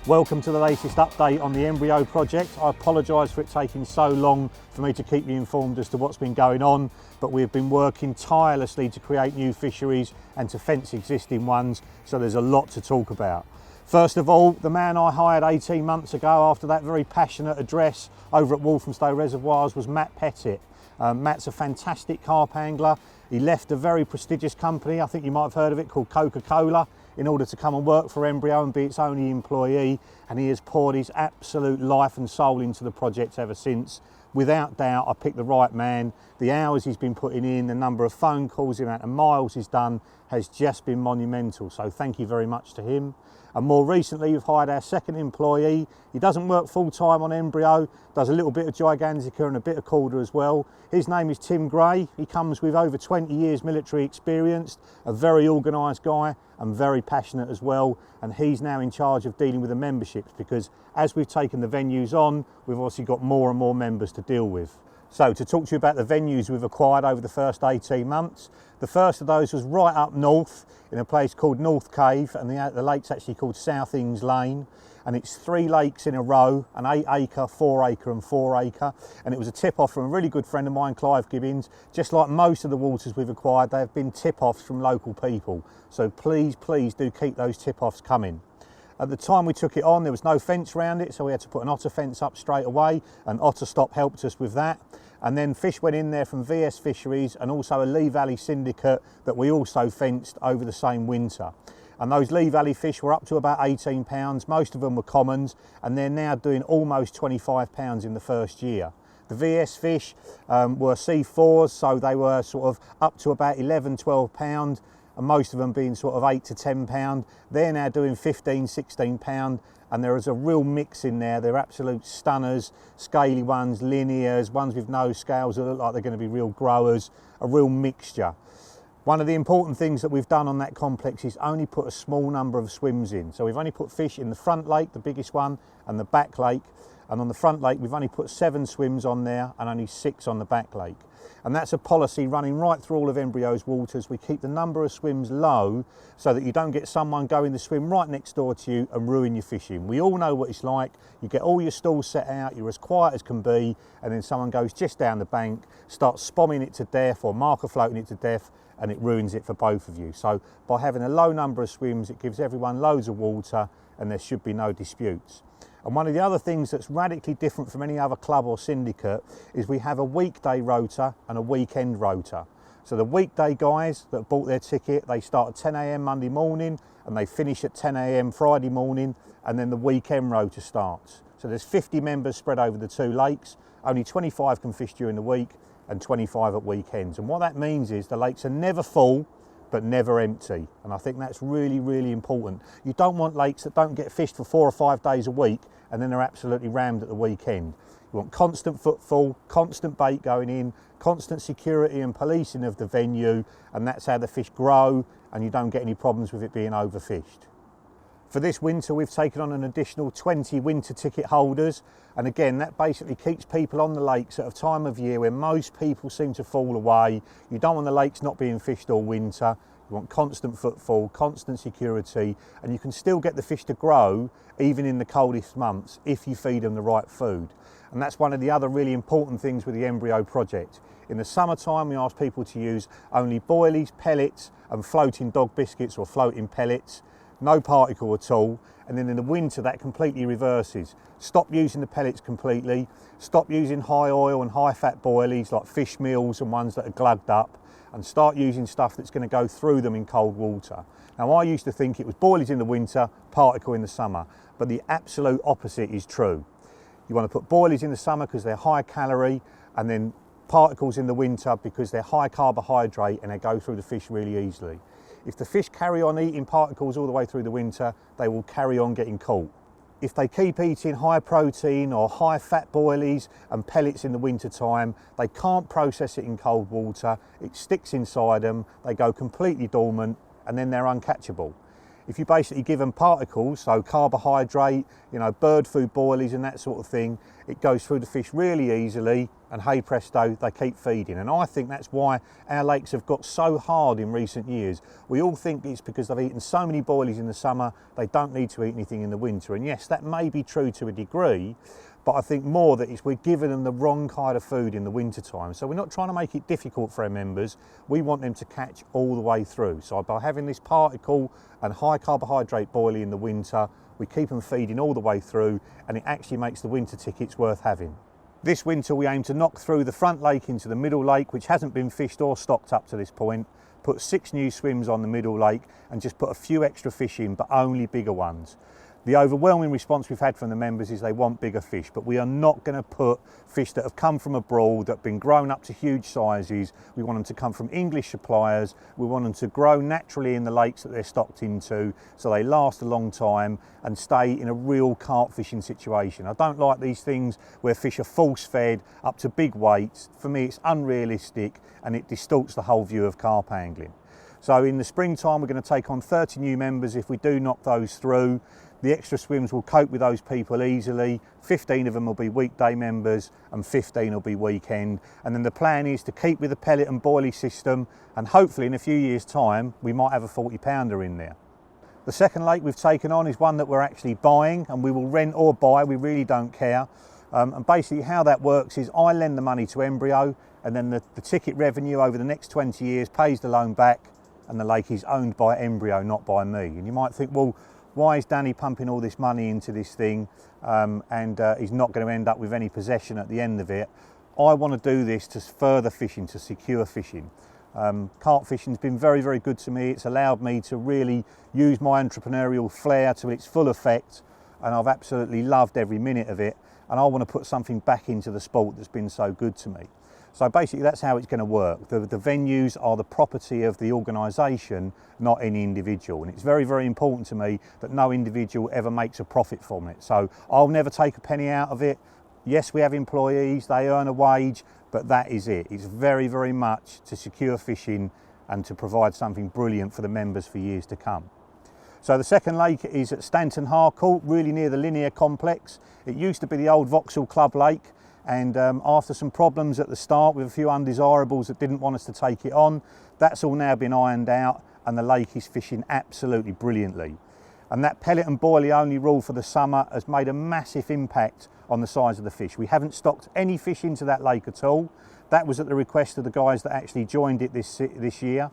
Welcome to the latest update on the Embryo project. I apologise for it taking so long for me to keep you informed as to what's been going on, but we've been working tirelessly to create new fisheries and to fence existing ones, so there's a lot to talk about. First of all, the man I hired 18 months ago after that very passionate address over at Walthamstow Reservoirs was Matt Pettit. Matt's a fantastic carp angler. He left a very prestigious company, I think you might have heard of it, called Coca-Cola, in order to come and work for Embryo and be its only employee, and he has poured his absolute life and soul into the project ever since. Without doubt, I picked the right man. The hours he's been putting in, the number of phone calls, the amount of miles he's done has just been monumental, so thank you very much to him. And more recently, we've hired our second employee. He doesn't work full-time on Embryo, does a little bit of Gigantica and a bit of Calder as well. His name is Tim Gray. He comes with over 20 years military experience, a very organised guy and very passionate as well. And he's now in charge of dealing with the memberships, because as we've taken the venues on, we've obviously got more and more members to deal with. So to talk to you about the venues we've acquired over the first 18 months, the first of those was right up north in a place called North Cave, and the lake's actually called South Ings Lane, and it's 3 lakes in a row, an 8 acre, 4 acre and 4 acre, and it was a tip-off from a really good friend of mine, Clive Gibbons. Just like most of the waters we've acquired, they have been tip-offs from local people, so please do keep those tip-offs coming. At the time we took it on, there was no fence around it, so we had to put an otter fence up straight away, and Otter Stop helped us with that. And then fish went in there from VS Fisheries and also a Lee Valley syndicate that we also fenced over the same winter. And those Lee Valley fish were up to about 18 pounds, most of them were commons, and they're now doing almost 25 pounds in the first year. The VS fish were C4s, so they were sort of up to about 11, 12 pounds, and most of them being sort of 8 to 10 pound. They're now doing 15, 16 pound, and there is a real mix in there. They're absolute stunners, scaly ones, linears, ones with no scales that look like they're going to be real growers, a real mixture. One of the important things that we've done on that complex is only put a small number of swims in. So we've only put fish in the front lake, the biggest one, and the back lake. And on the front lake, we've only put 7 swims on there and only 6 on the back lake. And that's a policy running right through all of Embryo's waters. We keep the number of swims low so that you don't get someone going the swim right next door to you and ruin your fishing. We all know what it's like. You get all your stalls set out, you're as quiet as can be, and then someone goes just down the bank, starts spomming it to death or marker floating it to death, and it ruins it for both of you. So by having a low number of swims, it gives everyone loads of water and there should be no disputes. And one of the other things that's radically different from any other club or syndicate is we have a weekday rota and a weekend rota. So the weekday guys that bought their ticket, they start at 10 AM Monday morning and they finish at 10 AM Friday morning, and then the weekend rota starts. So there's 50 members spread over the 2 lakes, only 25 can fish during the week and 25 at weekends. And what that means is the lakes are never full, but never empty. And I think that's really important. You don't want lakes that don't get fished for 4 or 5 days a week and then they're absolutely rammed at the weekend. You want constant footfall, constant bait going in, constant security and policing of the venue, and that's how the fish grow and you don't get any problems with it being overfished. For this winter, we've taken on an additional 20 winter ticket holders, and again, that basically keeps people on the lakes at a time of year where most people seem to fall away. You don't want the lakes not being fished all winter. You want constant footfall, constant security, and you can still get the fish to grow even in the coldest months if you feed them the right food. And that's one of the other really important things with the Embryo project. In the summertime, we ask people to use only boilies, pellets, and floating dog biscuits or floating pellets. No particle at all, and then in the winter that completely reverses. Stop using the pellets completely, stop using high oil and high fat boilies like fish meals and ones that are glugged up, and start using stuff that's going to go through them in cold water. Now I used to think it was boilies in the winter, particle in the summer, but the absolute opposite is true. You want to put boilies in the summer because they're high calorie, and then particles in the winter because they're high carbohydrate and they go through the fish really easily. If the fish carry on eating particles all the way through the winter, they will carry on getting caught. If they keep eating high protein or high fat boilies and pellets in the winter time, they can't process it in cold water, it sticks inside them, they go completely dormant, and then they're uncatchable. If you basically give them particles, so carbohydrate, bird food boilies and that sort of thing, it goes through the fish really easily and hey presto, they keep feeding. And I think that's why our lakes have got so hard in recent years. We all think it's because they've eaten so many boilies in the summer, they don't need to eat anything in the winter. And yes, that may be true to a degree, but I think more that we're giving them the wrong kind of food in the winter time. So we're not trying to make it difficult for our members. We want them to catch all the way through. So by having this particle and high carbohydrate boilie in the winter, we keep them feeding all the way through, and it actually makes the winter tickets worth having. This winter we aim to knock through the front lake into the middle lake, which hasn't been fished or stocked up to this point, put 6 new swims on the middle lake and just put a few extra fish in, but only bigger ones. The overwhelming response we've had from the members is they want bigger fish, but we are not going to put fish that have come from abroad, that have been grown up to huge sizes. We want them to come from English suppliers. We want them to grow naturally in the lakes that they're stocked into, so they last a long time and stay in a real carp fishing situation. I don't like these things where fish are force fed up to big weights. For me, it's unrealistic and it distorts the whole view of carp angling. So in the springtime, we're going to take on 30 new members if we do knock those through. The extra swims will cope with those people easily. 15 of them will be weekday members and 15 will be weekend. And then the plan is to keep with the pellet and boilie system, and hopefully in a few years' time we might have a 40-pounder in there. The second lake we've taken on is one that we're actually buying, and we will rent or buy, we really don't care. And basically how that works is I lend the money to Embryo, and then the ticket revenue over the next 20 years pays the loan back, and the lake is owned by Embryo, not by me. And you might think, well, why is Danny pumping all this money into this thing and he's not going to end up with any possession at the end of it? I want to do this to further fishing, to secure fishing. Carp fishing's been very, very good to me. It's allowed me to really use my entrepreneurial flair to its full effect, and I've absolutely loved every minute of it, and I want to put something back into the sport that's been so good to me. So basically that's how it's going to work. The venues are the property of the organisation, not any individual. And it's very, very important to me that no individual ever makes a profit from it. So I'll never take a penny out of it. Yes, we have employees, they earn a wage, but that is it. It's very, very much to secure fishing and to provide something brilliant for the members for years to come. So the second lake is at Staunton Harcourt, really near the Linear Complex. It used to be the old Vauxhall Club Lake. And after some problems at the start with a few undesirables that didn't want us to take it on, that's all now been ironed out, and the lake is fishing absolutely brilliantly. And that pellet and boilie only rule for the summer has made a massive impact on the size of the fish. We haven't stocked any fish into that lake at all. That was at the request of the guys that actually joined it this year.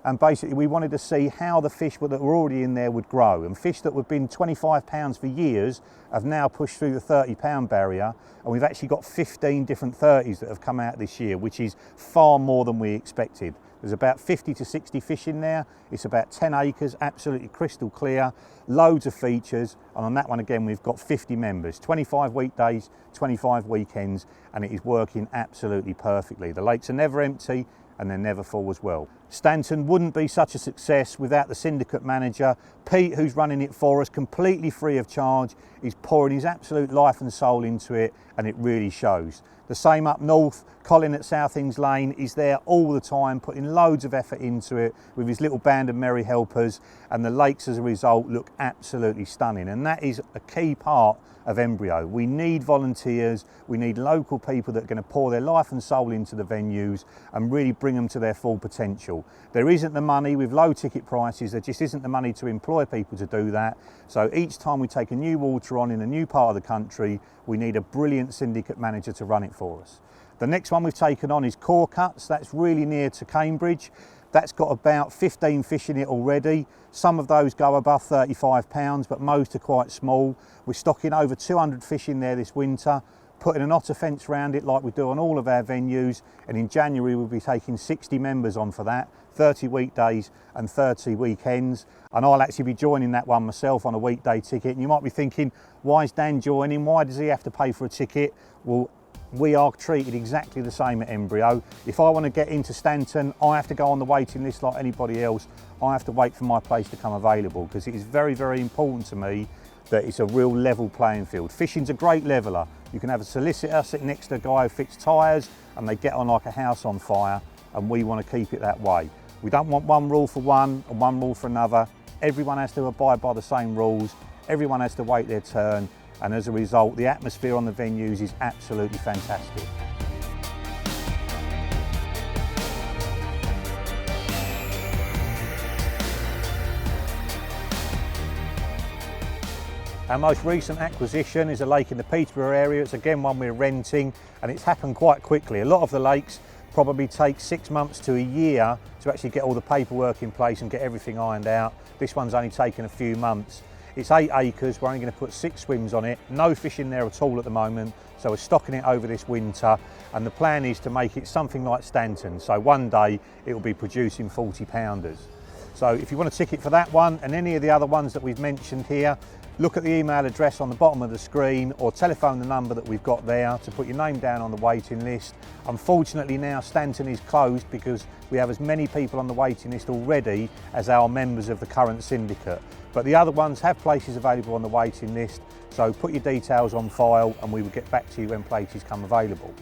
And basically we wanted to see how the fish that were already in there would grow. And fish that have been 25 pounds for years have now pushed through the 30-pound barrier. And we've actually got 15 different 30s that have come out this year, which is far more than we expected. There's about 50 to 60 fish in there. It's about 10 acres, absolutely crystal clear, loads of features. And on that one again, we've got 50 members, 25 weekdays, 25 weekends, and it is working absolutely perfectly. The lakes are never empty and they're never full as well. Staunton wouldn't be such a success without the syndicate manager, Pete, who's running it for us completely free of charge. He's pouring his absolute life and soul into it, and it really shows. The same up north, Colin at South Ings Lane is there all the time, putting loads of effort into it with his little band of merry helpers, and the lakes as a result look absolutely stunning. And that is a key part of Embryo. We need volunteers, we need local people that are going to pour their life and soul into the venues and really bring them to their full potential. There isn't the money with low ticket prices, there just isn't the money to employ people to do that. So each time we take a new water on in a new part of the country, we need a brilliant syndicate manager to run it for us. The next one we've taken on is Core Cuts. That's really near to Cambridge. That's got about 15 fish in it already. Some of those go above 35 pounds, but most are quite small. We're stocking over 200 fish in there this winter, putting an otter fence around it like we do on all of our venues. And in January, we'll be taking 60 members on for that, 30 weekdays and 30 weekends. And I'll actually be joining that one myself on a weekday ticket. And you might be thinking, why is Dan joining? Why does he have to pay for a ticket? Well, we are treated exactly the same at Embryo. If I want to get into Staunton, I have to go on the waiting list like anybody else. I have to wait for my place to come available, because it is very, very important to me that it's a real level playing field. Fishing's a great leveller. You can have a solicitor sitting next to a guy who fixes tyres and they get on like a house on fire, and we want to keep it that way. We don't want one rule for one and one rule for another. Everyone has to abide by the same rules. Everyone has to wait their turn. And as a result, the atmosphere on the venues is absolutely fantastic. Our most recent acquisition is a lake in the Peterborough area. It's again one we're renting, and it's happened quite quickly. A lot of the lakes probably take 6 months to a year to actually get all the paperwork in place and get everything ironed out. This one's only taken a few months. It's 8 acres, we're only going to put 6 swims on it, no fish in there at all at the moment, so we're stocking it over this winter, and the plan is to make it something like Staunton, so one day it will be producing 40 pounders. So if you want a ticket for that one and any of the other ones that we've mentioned here, look at the email address on the bottom of the screen or telephone the number that we've got there to put your name down on the waiting list. Unfortunately now Staunton is closed because we have as many people on the waiting list already as our members of the current syndicate. But the other ones have places available on the waiting list, so put your details on file and we will get back to you when places come available.